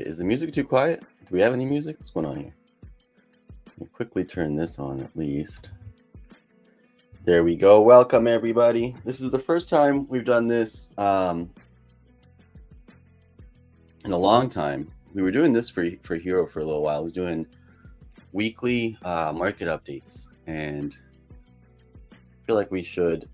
Is the music too quiet? Do we have any music? What's going on here? Let me quickly turn this on at least. There we go. Welcome, everybody. This is the first time we've done this in a long time. We were doing this for Hero for a little while. I was doing weekly market updates, and I feel like we should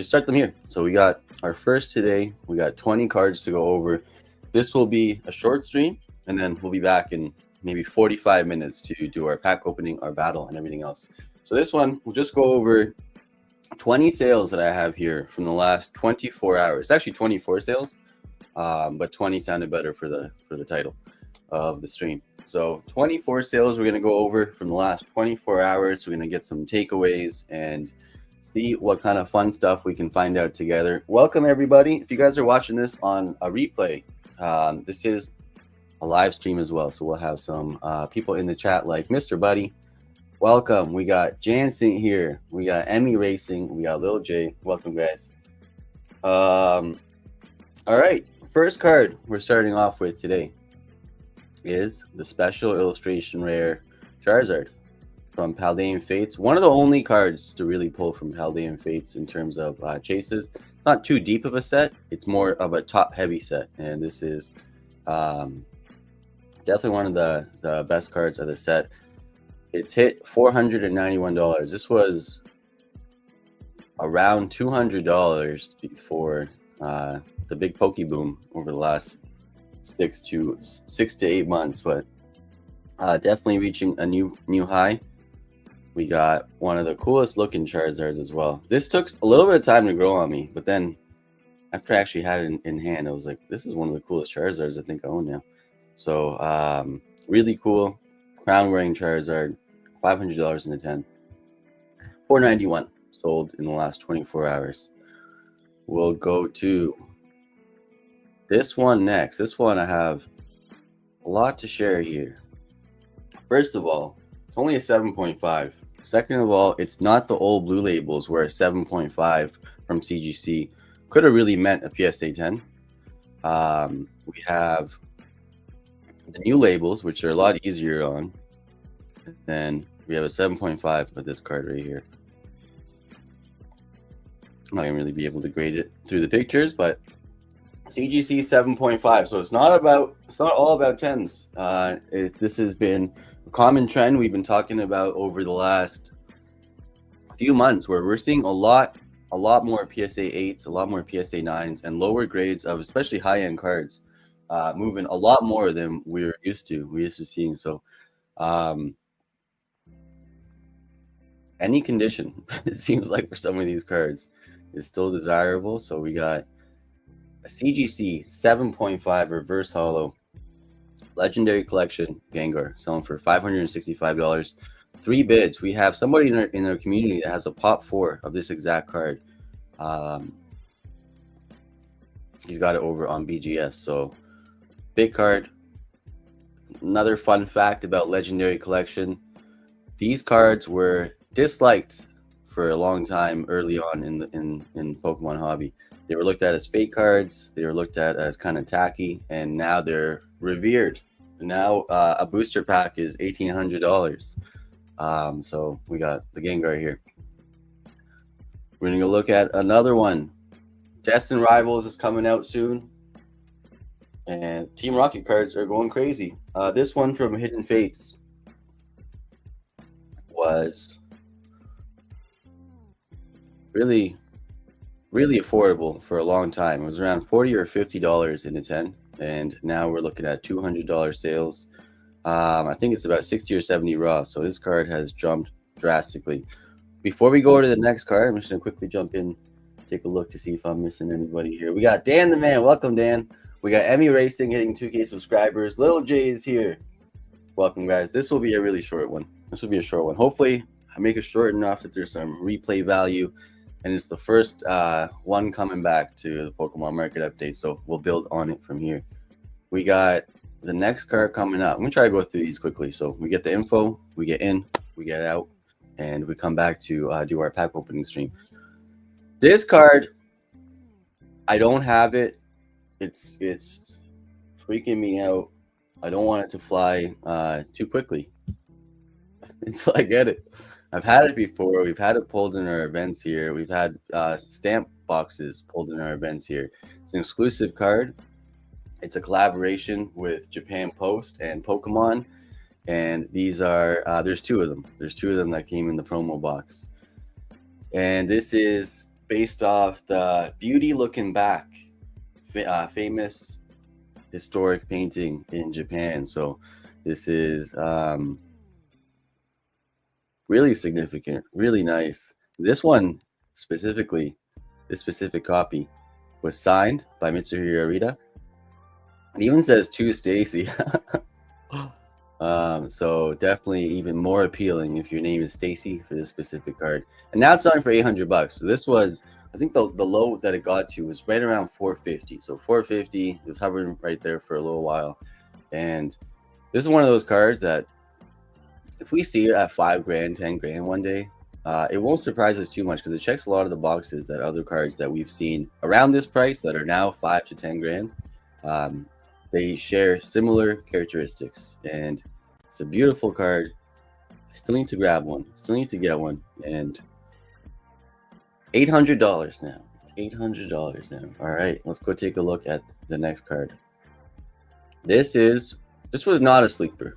start them here. So we got our first today. We got 20 cards to go over. This will be a short stream, and then we'll be back in maybe 45 minutes to do our pack opening, our battle, and everything else. So this one, we'll just go over 20 sales that I have here from the last 24 hours. It's actually 24 sales, but 20 sounded better for the title of the stream. So 24 sales we're going to go over from the last 24 hours. We're going to get some takeaways and see what kind of fun stuff we can find out together. Welcome, everybody. If you guys are watching this on a replay, this is a live stream as well. So we'll have some people in the chat like Mr. Buddy. Welcome. We got Jansen here. We got Emmy Racing. We got Lil J. Welcome, guys. All right. First card we're starting off with today is the special illustration rare Charizard from Paldean Fates. One of the only cards to really pull from Paldean Fates in terms of chases. It's not too deep of a set. It's more of a top-heavy set, and this is definitely one of the best cards of the set. It's hit $491. This was around $200 before the big Poke boom over the last 6 to 8 months, but definitely reaching a new high. We got one of the coolest looking Charizards as well. This took a little bit of time to grow on me, but then after I actually had it in hand, I was like, this is one of the coolest Charizards I think I own now. So really cool crown wearing Charizard, $500 in the 10, $491 sold in the last 24 hours. We'll go to this one next. This one I have a lot to share here. First of all, it's only a 7.5. Second of all, it's not the old blue labels where a 7.5 from CGC could have really meant a PSA 10. We have the new labels, which are a lot easier on. Then we have a 7.5 with this card right here. I'm not gonna really be able to grade it through the pictures, but CGC 7.5. So it's not all about 10s. This has been a common trend we've been talking about over the last few months, where we're seeing a lot more PSA 8s, a lot more PSA 9s, and lower grades of especially high-end cards moving a lot more than we're used to seeing. So any condition, it seems like, for some of these cards is still desirable. So we got a CGC 7.5 reverse holo legendary collection Gengar selling for $565. 3 bids. We have somebody in our community that has a pop 4 of this exact card. He's got it over on BGS. So big card. Another fun fact about legendary collection: these cards were disliked for a long time early on in Pokemon hobby. They were looked at as fake cards. They were looked at as kind of tacky, and now they're revered. Now a booster pack is $1,800. So we got the Gengar here. We're going to look at another one. Destined Rivals is coming out soon, and Team Rocket cards are going crazy. This one from Hidden Fates was really affordable for a long time. It was around $40 or $50 in the 10, and now we're looking at $200 sales. I think it's about 60 or 70 raw, so this card has jumped drastically. Before we go to the next card, I'm just going to quickly jump in, take a look to see if I'm missing anybody here. We got Dan the Man. Welcome, Dan. We got Emmy Racing hitting 2K subscribers. Little J is here. Welcome, guys. This will be a really short one. Hopefully, I make it short enough that there's some replay value, and it's the first one coming back to the Pokemon Market Update, so we'll build on it from here. We got the next card coming up. I'm going to try to go through these quickly. So we get the info, we get in, we get out, and we come back to do our pack opening stream. This card, I don't have it. It's freaking me out. I don't want it to fly too quickly until I get it. I've had it before. We've had it pulled in our events here. We've had stamp boxes pulled in our events here. It's an exclusive card. It's a collaboration with Japan Post and Pokemon. And these are, there's two of them. There's two of them that came in the promo box. And this is based off the Beauty Looking Back, famous historic painting in Japan. So this is really significant, really nice. This one specifically, this specific copy was signed by Mitsuhiro Arita. It even says to Stacy. So definitely even more appealing if your name is Stacy for this specific card. And now it's selling for $800. So this was, I think the low that it got to was right around 450. So 450, it was hovering right there for a little while. And this is one of those cards that if we see it at $5 grand, 10 grand one day, it won't surprise us too much because it checks a lot of the boxes that other cards that we've seen around this price that are now 5 to 10 grand. They share similar characteristics, and it's a beautiful card. I still need to grab one. Still need to get one, and $800 now. It's $800 now. All right, let's go take a look at the next card. This was not a sleeper.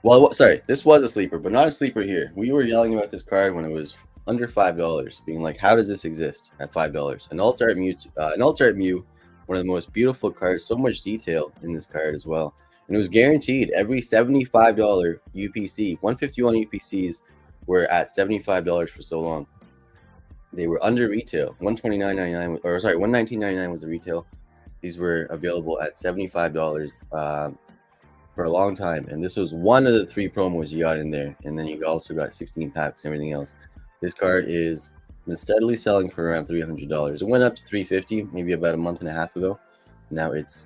Well, sorry, this was a sleeper, but not a sleeper here. We were yelling about this card when it was under $5, being like, how does this exist at $5? An Alt Art Mew, one of the most beautiful cards, so much detail in this card as well. And it was guaranteed every $75 UPC. 151 UPCs were at $75 for so long. They were under retail. $129.99, or sorry, $119.99 was the retail. These were available at $75 for a long time. And this was one of the 3 promos you got in there. And then you also got 16 packs and everything else. This card is been steadily selling for around $300. It went up to $350 maybe about a month and a half ago. Now it's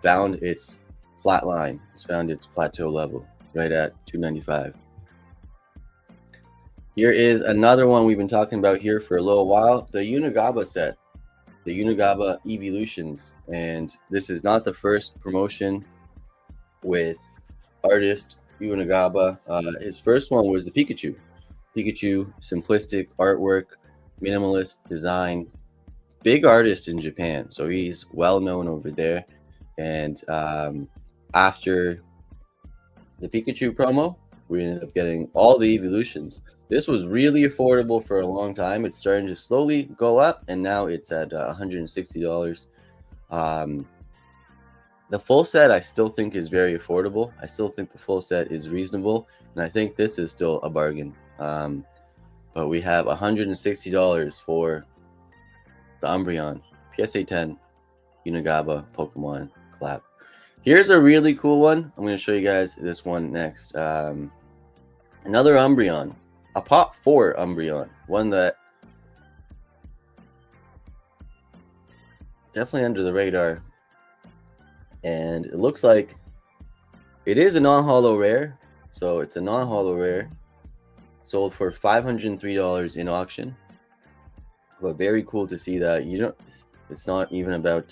found its flat line. It's found its plateau level right at $295. Here is another one we've been talking about here for a little while, the Unigaba set, the Unigaba Evolutions. And this is not the first promotion with artist Unigaba. His first one was the Pikachu, simplistic artwork, minimalist design, big artist in Japan. So he's well known over there. And after the Pikachu promo, we ended up getting all the evolutions. This was really affordable for a long time. It's starting to slowly go up, and now it's at $160. The full set I still think is very affordable. I still think the full set is reasonable, and I think this is still a bargain. But we have $160 for the Umbreon PSA 10 Unigaba Pokemon collab. Here's a really cool one. I'm going to show you guys this one next. Another Umbreon, a Pop 4 Umbreon, one that definitely under the radar. And it looks like it is a non-holo rare. So it's a non-holo rare. Sold for $503 in auction. But very cool to see that. It's not even about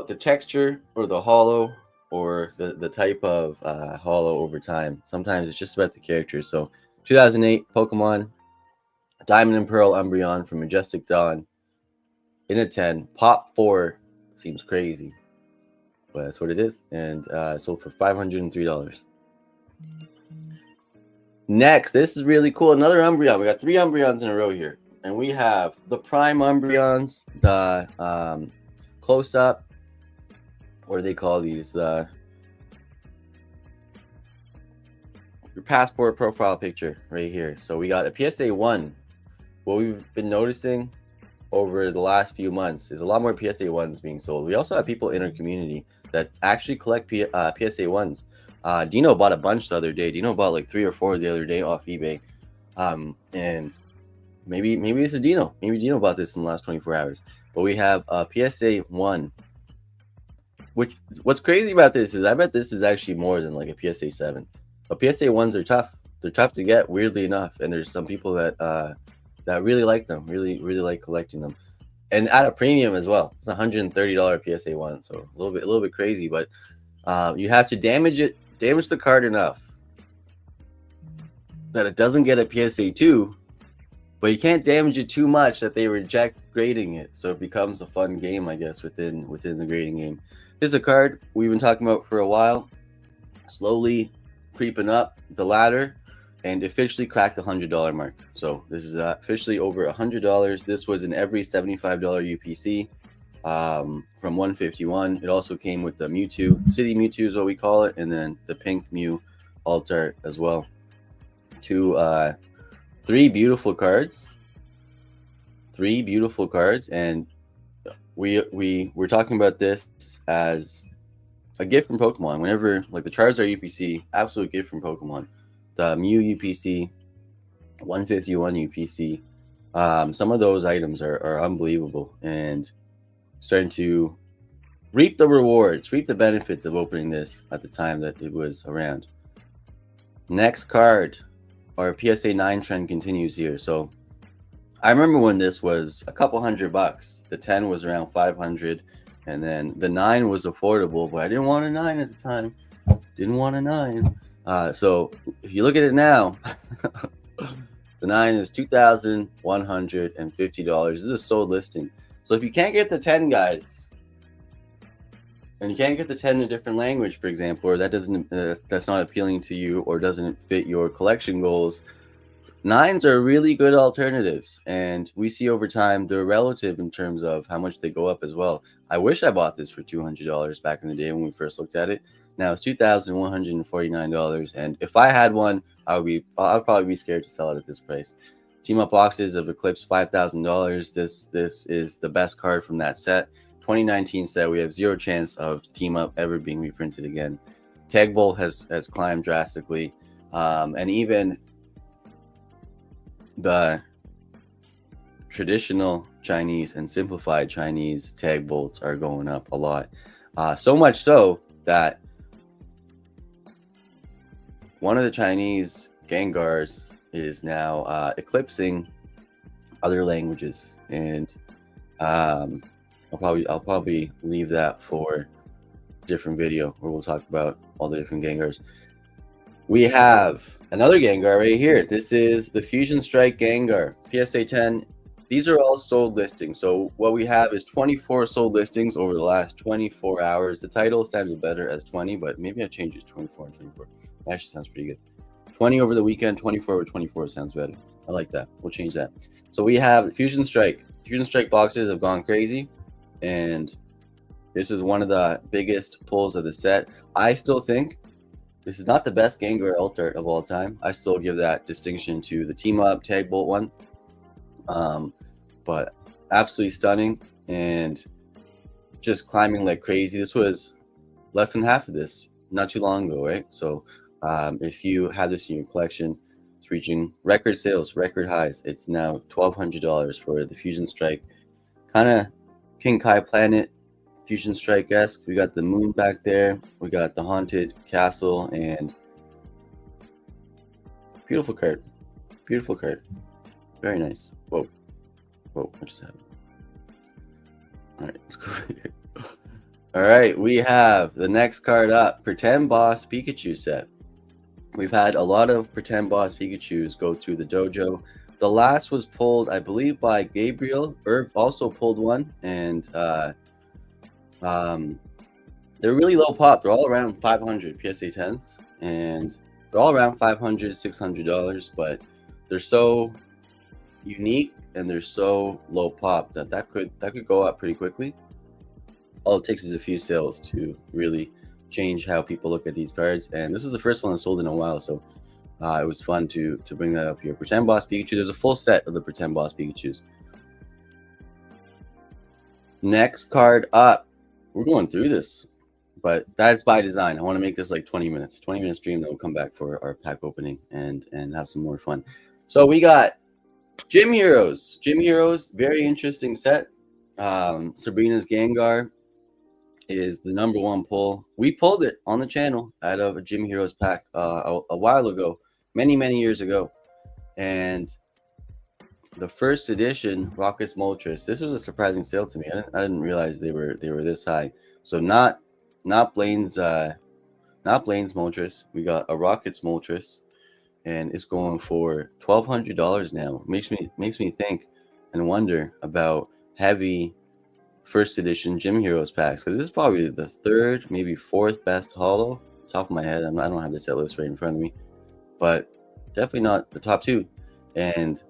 the texture or the holo or the type of holo over time. Sometimes it's just about the character. So 2008 Pokemon Diamond and Pearl Umbreon from Majestic Dawn in a 10. Pop 4 seems crazy, but that's what it is. And sold for $503. Next, this is really cool. Another Umbreon. We got 3 Umbreons in a row here. And we have the Prime Umbreons, the close-up. What do they call these? Your passport profile picture right here. So we got a PSA 1. What we've been noticing over the last few months is a lot more PSA 1s being sold. We also have people in our community that actually collect PSA 1s. Dino bought a bunch the other day. Dino bought like 3 or 4 the other day off eBay. And maybe this is Dino. Maybe Dino bought this in the last 24 hours. But we have a PSA 1. What's crazy about this is I bet this is actually more than like a PSA 7. But PSA 1s are tough. They're tough to get, weirdly enough. And there's some people that really like them, really like collecting them. and at a premium as well. It's $130 PSA 1, so a little bit crazy, but you have to damage the card enough that it doesn't get a PSA 2, but you can't damage it too much that they reject grading it. So it becomes a fun game, I guess, within the grading game. This is a card we've been talking about for a while, slowly creeping up the ladder, and officially cracked the $100 mark. So this is officially over $100. This was in every $75 UPC from 151. It also came with the Mewtwo, City Mewtwo is what we call it, and then the pink Mew alt art as well. Three beautiful cards. And we're talking about this as a gift from Pokemon. Whenever, like, the Charizard UPC, absolute gift from Pokemon. The Mew UPC, 151 UPC. Some of those items are unbelievable, and starting to reap the rewards, reap the benefits of opening this at the time that it was around. Next card, our PSA 9 trend continues here. So I remember when this was a couple $100. The 10 was around 500, and then the 9 was affordable, but I didn't want a 9 at the time. So if you look at it now, the 9 is $2,150. This is a sold listing. So if you can't get the 10, guys, and you can't get the 10 in a different language, for example, or that's not appealing to you or doesn't fit your collection goals, 9s are really good alternatives, and we see over time they're relative in terms of how much they go up as well. I wish I bought this for $200 back in the day when we first looked at it. Now it's $2,149, and if I had one, I'd probably be scared to sell it at this price. Team up boxes have eclipsed $5,000. This is the best card from that set. 2019 set, we have zero chance of Team Up ever being reprinted again. Tag Bolt has climbed drastically, and even the traditional Chinese and simplified Chinese tag bolts are going up a lot. So much so that one of the Chinese Gengars is now eclipsing other languages, and I'll probably leave that for a different video where we'll talk about all the different Gengars. We have another Gengar right here. This is the Fusion Strike Gengar, PSA 10. These are all sold listings. So what we have is 24 sold listings over the last 24 hours. The title sounded better as 20, but maybe I changed it to 24 and 24. That actually sounds pretty good. 20 over the weekend, 24 over 24 sounds better. I like that. We'll change that. So we have the Fusion Strike. Fusion Strike boxes have gone crazy, and this is one of the biggest pulls of the set. I still think this is not the best Gengar alt art of all time. I still give that distinction to the Team Up Tag Bolt one. But absolutely stunning and just climbing like crazy. This was less than half of this not too long ago, right? So if you had this in your collection, it's reaching record sales, record highs. It's now $1,200 for the Fusion Strike. Kind of King Kai Planet Fusion Strike-esque. We got the moon back there. We got the haunted castle, and beautiful card. Beautiful card. Very nice. Whoa, what just happened? All right, let's go here. All right, we have the next card up, Pretend Boss Pikachu set. We've had a lot of Pretend Boss Pikachus go through the dojo. The last was pulled, I believe, by Gabriel. Herb also pulled one, and they're really low pop. They're all around 500 PSA 10s, and they're all around $500, $600, but they're so unique and they're so low pop that could go up pretty quickly. All it takes is a few sales to really change how people look at these cards, and this is the first one that sold in a while, so it was fun to bring that up here. Pretend Boss Pikachu. There's a full set of the Pretend Boss Pikachus. Next card up. We're going through this, but that's by design. I want to make this like 20 minutes, 20-minute stream, then we'll come back for our pack opening and have some more fun. So we got Gym Heroes. Gym Heroes, very interesting set. Sabrina's Gengar is the #1 pull. We pulled it on the channel out of a Gym Heroes pack a while ago, many years ago, and the first edition Rockets Moltres. This was a surprising sale to me. I didn't realize they were this high. So not Blaine's Moltres. We got a Rockets Moltres, and it's going for $1,200 now. Makes me think and wonder about heavy first edition Gym Heroes packs, because this is probably the third, maybe fourth best holo. Top of my head, I don't have the set list right in front of me, but definitely not the top two. And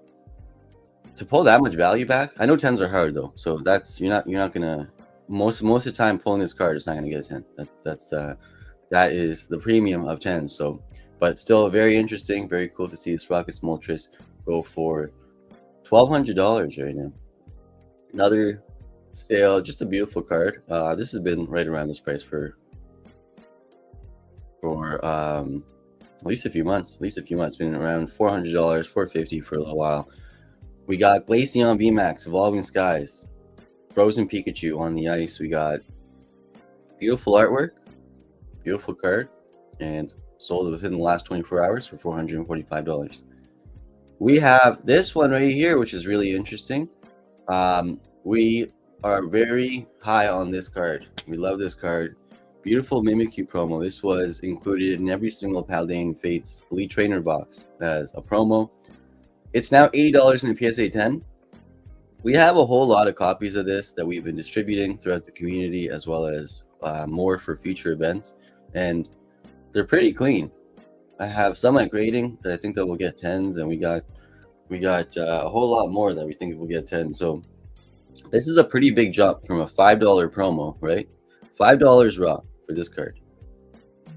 to pull that much value back, I know 10s are hard though, so that's you're not gonna most of the time pulling this card, it's not gonna get a 10. That is the premium of 10s. So, but still very interesting, very cool to see this Rockets Moltres go for $1,200 right now. Another sale, just a beautiful card. This has been right around this price for at least a few months. Been around $400, $450 for a little while. We got Glaceon VMAX, Evolving Skies, Frozen Pikachu on the ice. We got beautiful artwork, beautiful card, and sold within the last 24 hours for $445. We have this one right here, which is really interesting. We are very high on this card. We love this card. Beautiful Mimikyu promo. This was included in every single Paldean Fates Elite Trainer box as a promo. It's now $80 in a PSA 10. We have a whole lot of copies of this that we've been distributing throughout the community, as well as more for future events, and they're pretty clean. I have some at grading that I think that will get 10s, and we got a whole lot more that we think will get 10s. So this is a pretty big jump from a $5 promo, right? $5 raw for this card.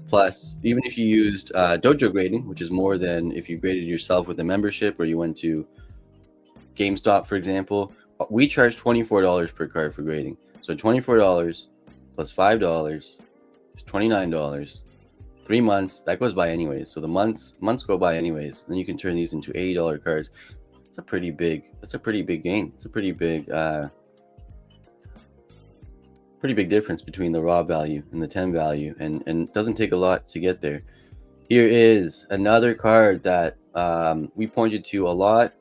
Plus, even if you used dojo grading, which is more than if you graded yourself with a membership or you went to GameStop, for example, we charge $24 per card for grading. So $24 plus $5 is $29. 3 months, that goes by anyways. So the months go by anyways. Then you can turn these into $80 cards. That's a pretty big gain. It's a pretty big difference between the raw value and the 10 value, and it doesn't take a lot to get there. Here is another card that we pointed to a lot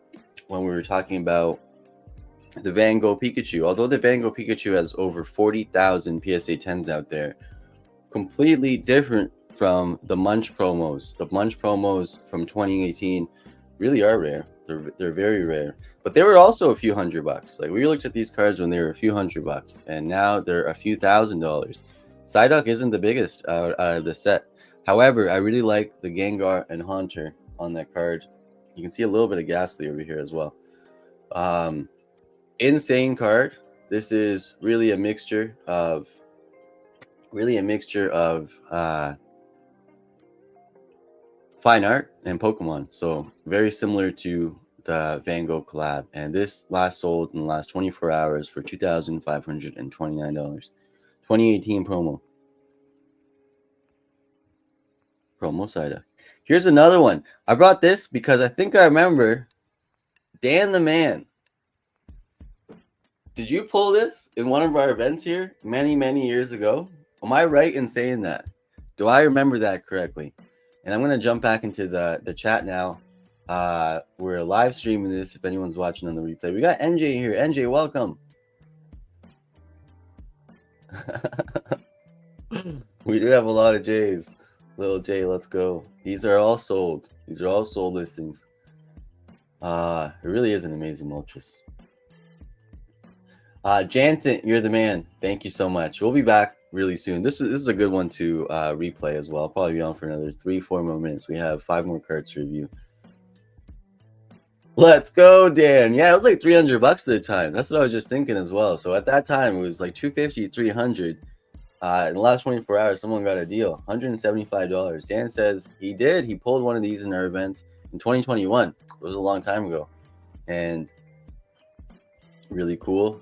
when we were talking about the Van Gogh Pikachu. Although the Van Gogh Pikachu has over 40,000 PSA 10s out there, completely different from the Munch promos. The Munch promos from 2018 really are rare. They're very rare, but they were also a few $100. Like, we looked at these cards when they were a few $100, and now they're a few $1,000s. Psyduck isn't the biggest out of the set. However, I really like the Gengar and Haunter on that card. You can see a little bit of Ghastly over here as well. Insane card. This is really a mixture of fine art and Pokemon. So very similar to the Van Gogh collab. And this last sold in the last 24 hours for $2,529. 2018 promo. Promo Psyduck. Here's another one. I brought this because I think I remember Dan the Man. Did you pull this in one of our events here many, many years ago? Am I right in saying that? Do I remember that correctly? And I'm going to jump back into the chat now. We're live streaming this if anyone's watching on the replay. We got NJ here. NJ, welcome. We do have a lot of J's. Little J, let's go. These are all sold. These are all sold listings. It really is an amazing Moltres. Jansen, you're the man. Thank you so much. We'll be back really soon. This is a good one to replay as well. I'll probably be on for another 3-4 more minutes. We have 5 more cards to review. Let's go, Dan. Yeah, it was like $300 at the time. That's what I was just thinking as well. So at that time, it was like $250, $300. In the last 24 hours, someone got a deal, $175. Dan says he did. He pulled one of these in our events in 2021. It was a long time ago, and really cool.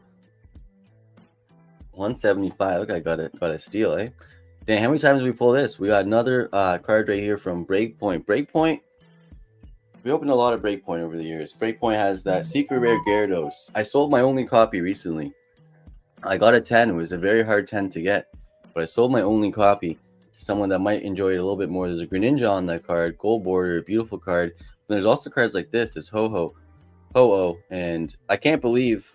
175. Look, I got a steal, eh? Dan, how many times did we pull this? We got another card right here from Breakpoint. Breakpoint. We opened a lot of Breakpoint over the years. Breakpoint has that secret rare Gyarados. I sold my only copy recently. I got a 10. It was a very hard 10 to get, but I sold my only copy to someone that might enjoy it a little bit more. There's a Greninja on that card, gold border, beautiful card. And there's also cards like this Ho-Ho. Ho-Oh, and I can't believe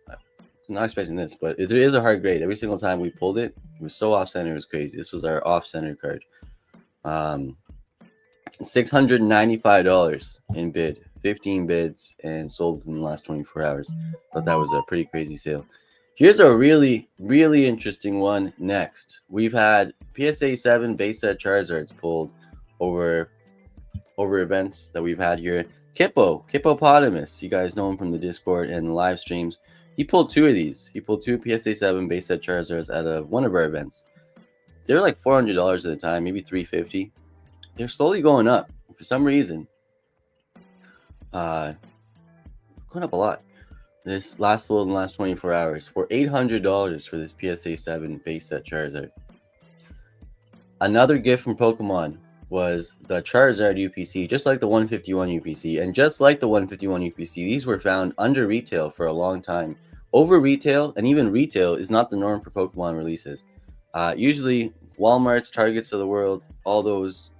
I'm not expecting this, but it is a hard grade. Every single time we pulled it, it was so off center, it was crazy. This was our off center card. $695 in bid, 15 bids, and sold in the last 24 hours. Thought that was a pretty crazy sale. Here's a really, really interesting one next. We've had PSA 7 base set Charizards pulled over events that we've had here. Kippopotamus, you guys know him from the Discord and the live streams. He pulled two of these. He pulled two PSA 7 base set Charizards out of one of our events. They were like $400 at the time, maybe $350. They're slowly going up for some reason. Going up a lot. This last sold in the last 24 hours for $800 for this PSA 7 base set Charizard. Another gift from Pokemon was the Charizard UPC, just like the 151 UPC. And just like the 151 UPC, these were found under retail for a long time. Over retail, and even retail, is not the norm for Pokemon releases. Usually, Walmart's, Targets of the world, all those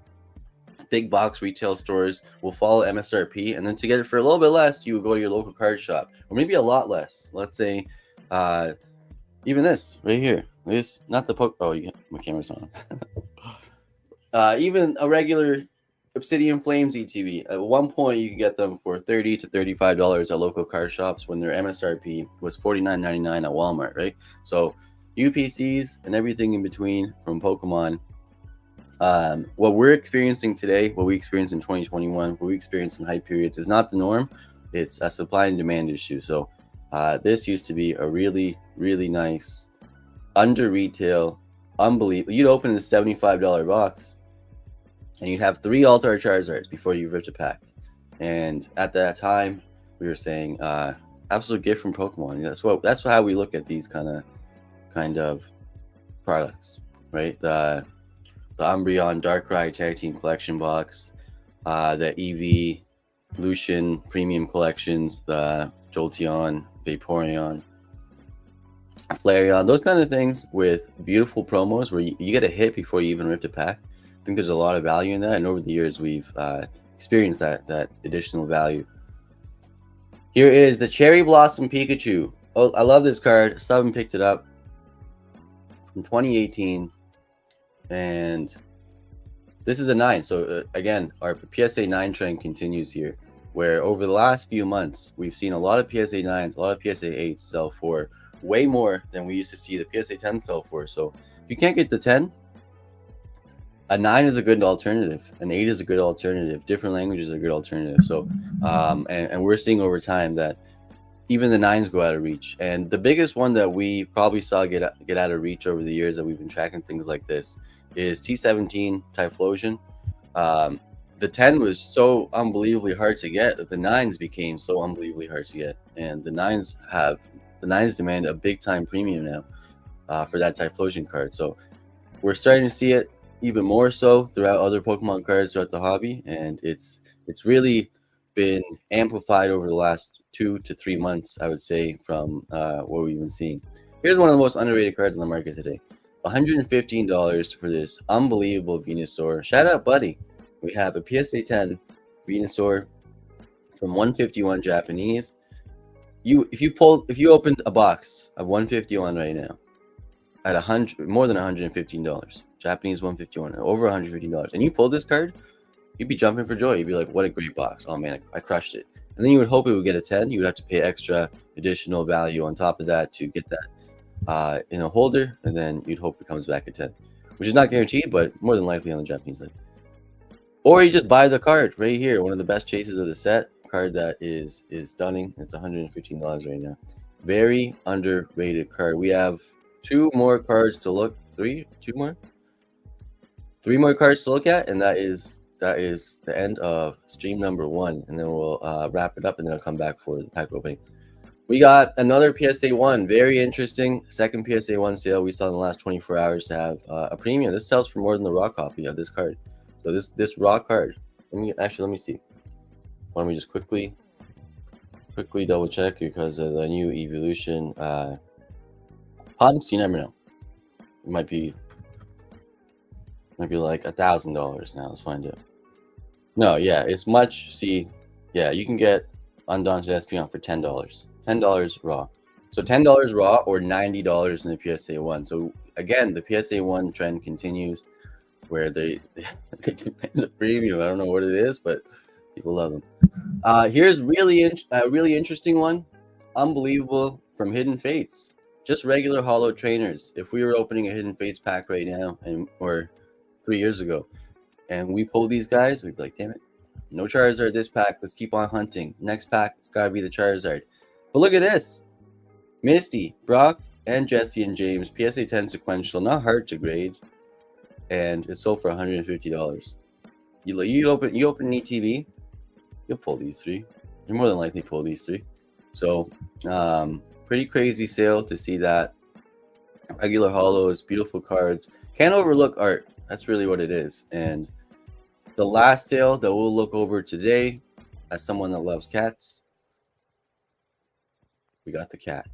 big box retail stores will follow MSRP, and then to get it for a little bit less, you would go to your local card shop, or maybe a lot less. Let's say, even this right here. This, not the my camera's on. Even a regular Obsidian Flames ETB. At one point, you could get them for $30 to $35 at local card shops when their MSRP was $49.99 at Walmart, right? So UPCs and everything in between from Pokemon. What we're experiencing today, what we experienced in 2021, what we experienced in hype periods is not the norm. It's a supply and demand issue. So this used to be a really, really nice under retail, unbelievable. You'd open the $75 box and you'd have 3 Altar Charizards before you ripped a pack. And at that time, we were saying absolute gift from Pokemon. That's how we look at these kind of products, right? The Umbreon Darkrai Tag Team Collection box, the EV Lucian Premium Collections, the Jolteon, Vaporeon, Flareon, those kind of things with beautiful promos where you get a hit before you even rip the pack. I think there's a lot of value in that, and over the years we've experienced that additional value. Here is the Cherry Blossom Pikachu. Oh, I love this card. Someone picked it up from 2018. And this is a 9. So again, our PSA 9 trend continues here, where over the last few months, we've seen a lot of PSA 9s, a lot of PSA 8s sell for way more than we used to see the PSA 10 sell for. So if you can't get the 10, a 9 is a good alternative. An 8 is a good alternative. Different languages are a good alternative. So, and we're seeing over time that even the 9s go out of reach. And the biggest one that we probably saw get out of reach over the years that we've been tracking things like this is T17 Typhlosion. The 10 was so unbelievably hard to get that the 9s became so unbelievably hard to get. And the 9s demand a big time premium now for that Typhlosion card. So we're starting to see it even more so throughout other Pokemon cards throughout the hobby. And it's really been amplified over the last 2 to 3 months, I would say, from what we've been seeing. Here's one of the most underrated cards on the market today. $115 for this unbelievable Venusaur. Shout out, buddy. We have a PSA 10 Venusaur from 151 Japanese. If you opened a box of 151 right now at more than $115, Japanese 151, over $150, and you pulled this card, you'd be jumping for joy. You'd be like, what a great box. Oh man, I crushed it. And then you would hope it would get a 10. You would have to pay extra additional value on top of that to get that in a holder, and then you'd hope it comes back at 10, which is not guaranteed, but more than likely on the Japanese side. Or you just buy the card right here, one of the best chases of the set, card that is stunning. It's $115 right now. Very underrated card. We have 2 more cards to look. 3 more cards to look at, and that is the end of stream number 1, and then we'll wrap it up, and then I'll come back for the pack opening. We got another PSA 1, very interesting. Second PSA 1 sale we saw in the last 24 hours to have a premium. This sells for more than the raw copy of this card. So this raw card, let me see. Why don't we just quickly double check because of the new evolution pumps. You never know. It might be like $1,000 now. Let's find it. No, yeah, it's much. See, yeah, you can get undaunted Espeon for $10. $10 raw. So $10 raw or $90 in the PSA 1. So again, the PSA 1 trend continues where they demand a premium. I don't know what it is, but people love them. Here's a really interesting one. Unbelievable from Hidden Fates. Just regular holo trainers. If we were opening a Hidden Fates pack right now, or 3 years ago, and we pull these guys, we'd be like, damn it, no Charizard this pack. Let's keep on hunting. Next pack, it's got to be the Charizard. But look at this. Misty, Brock, and Jesse and James, PSA 10 sequential, not hard to grade. And it's sold for $150. You open an ETV, you'll pull these three. You more than likely pull these three. So pretty crazy sale to see that. Regular holos, beautiful cards. Can't overlook art. That's really what it is. And the last sale that we'll look over today, as someone that loves cats, we got the cat.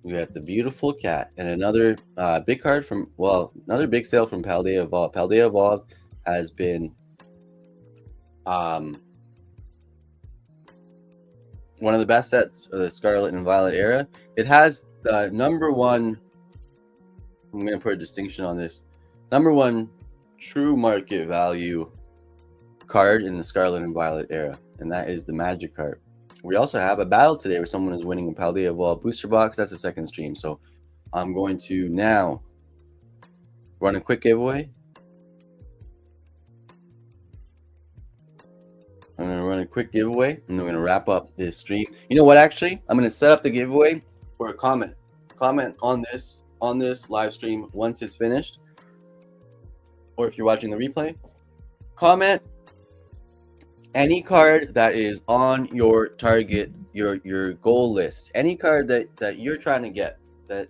We got the beautiful cat. And another big card from, another big sale from Paldea Evolved. Paldea Evolved has been one of the best sets of the Scarlet and Violet era. It has the number one, I'm going to put a distinction on this, number one true market value card in the Scarlet and Violet era, and that is the Magic card. We also have a battle today where someone is winning a Paldea Evolved booster box. That's the second stream. So I'm going to now run a quick giveaway. I'm going to run a quick giveaway, and then we're going to wrap up this stream. You know what, actually? I'm going to set up the giveaway for a comment. Comment on this live stream once it's finished. Or if you're watching the replay, comment any card that is on your target, your goal list. Any card that you're trying to get, that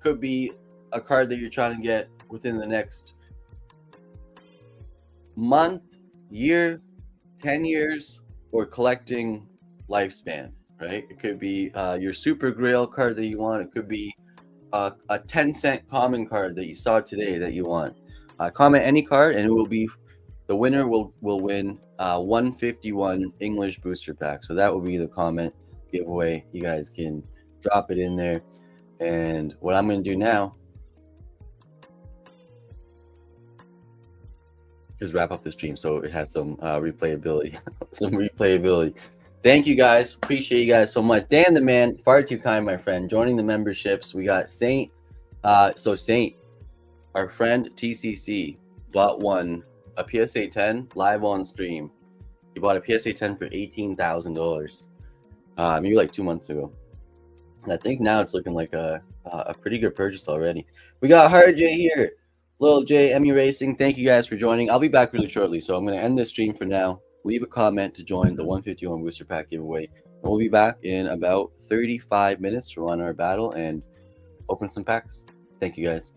could be a card that you're trying to get within the next month, year, 10 years, or collecting lifespan, right? It could be your super grail card that you want. It could be a 10-cent common card that you saw today that you want. Comment any card, and it will be, the winner will win 151 English booster pack. So that will be the comment giveaway. You guys can drop it in there. And what I'm going to do now is wrap up the stream so it has some replayability. Thank you guys. Appreciate you guys so much. Dan the man, far too kind, my friend. Joining the memberships. We got Saint. Saint, our friend TCC, bought a PSA 10 live on stream. He bought a PSA 10 for $18,000, maybe like 2 months ago. And I think now it's looking like a pretty good purchase already. We got Hard J here, Lil J, Emmy Racing. Thank you guys for joining. I'll be back really shortly, so I'm going to end this stream for now. Leave a comment to join the 151 booster pack giveaway. And we'll be back in about 35 minutes to run our battle and open some packs. Thank you guys.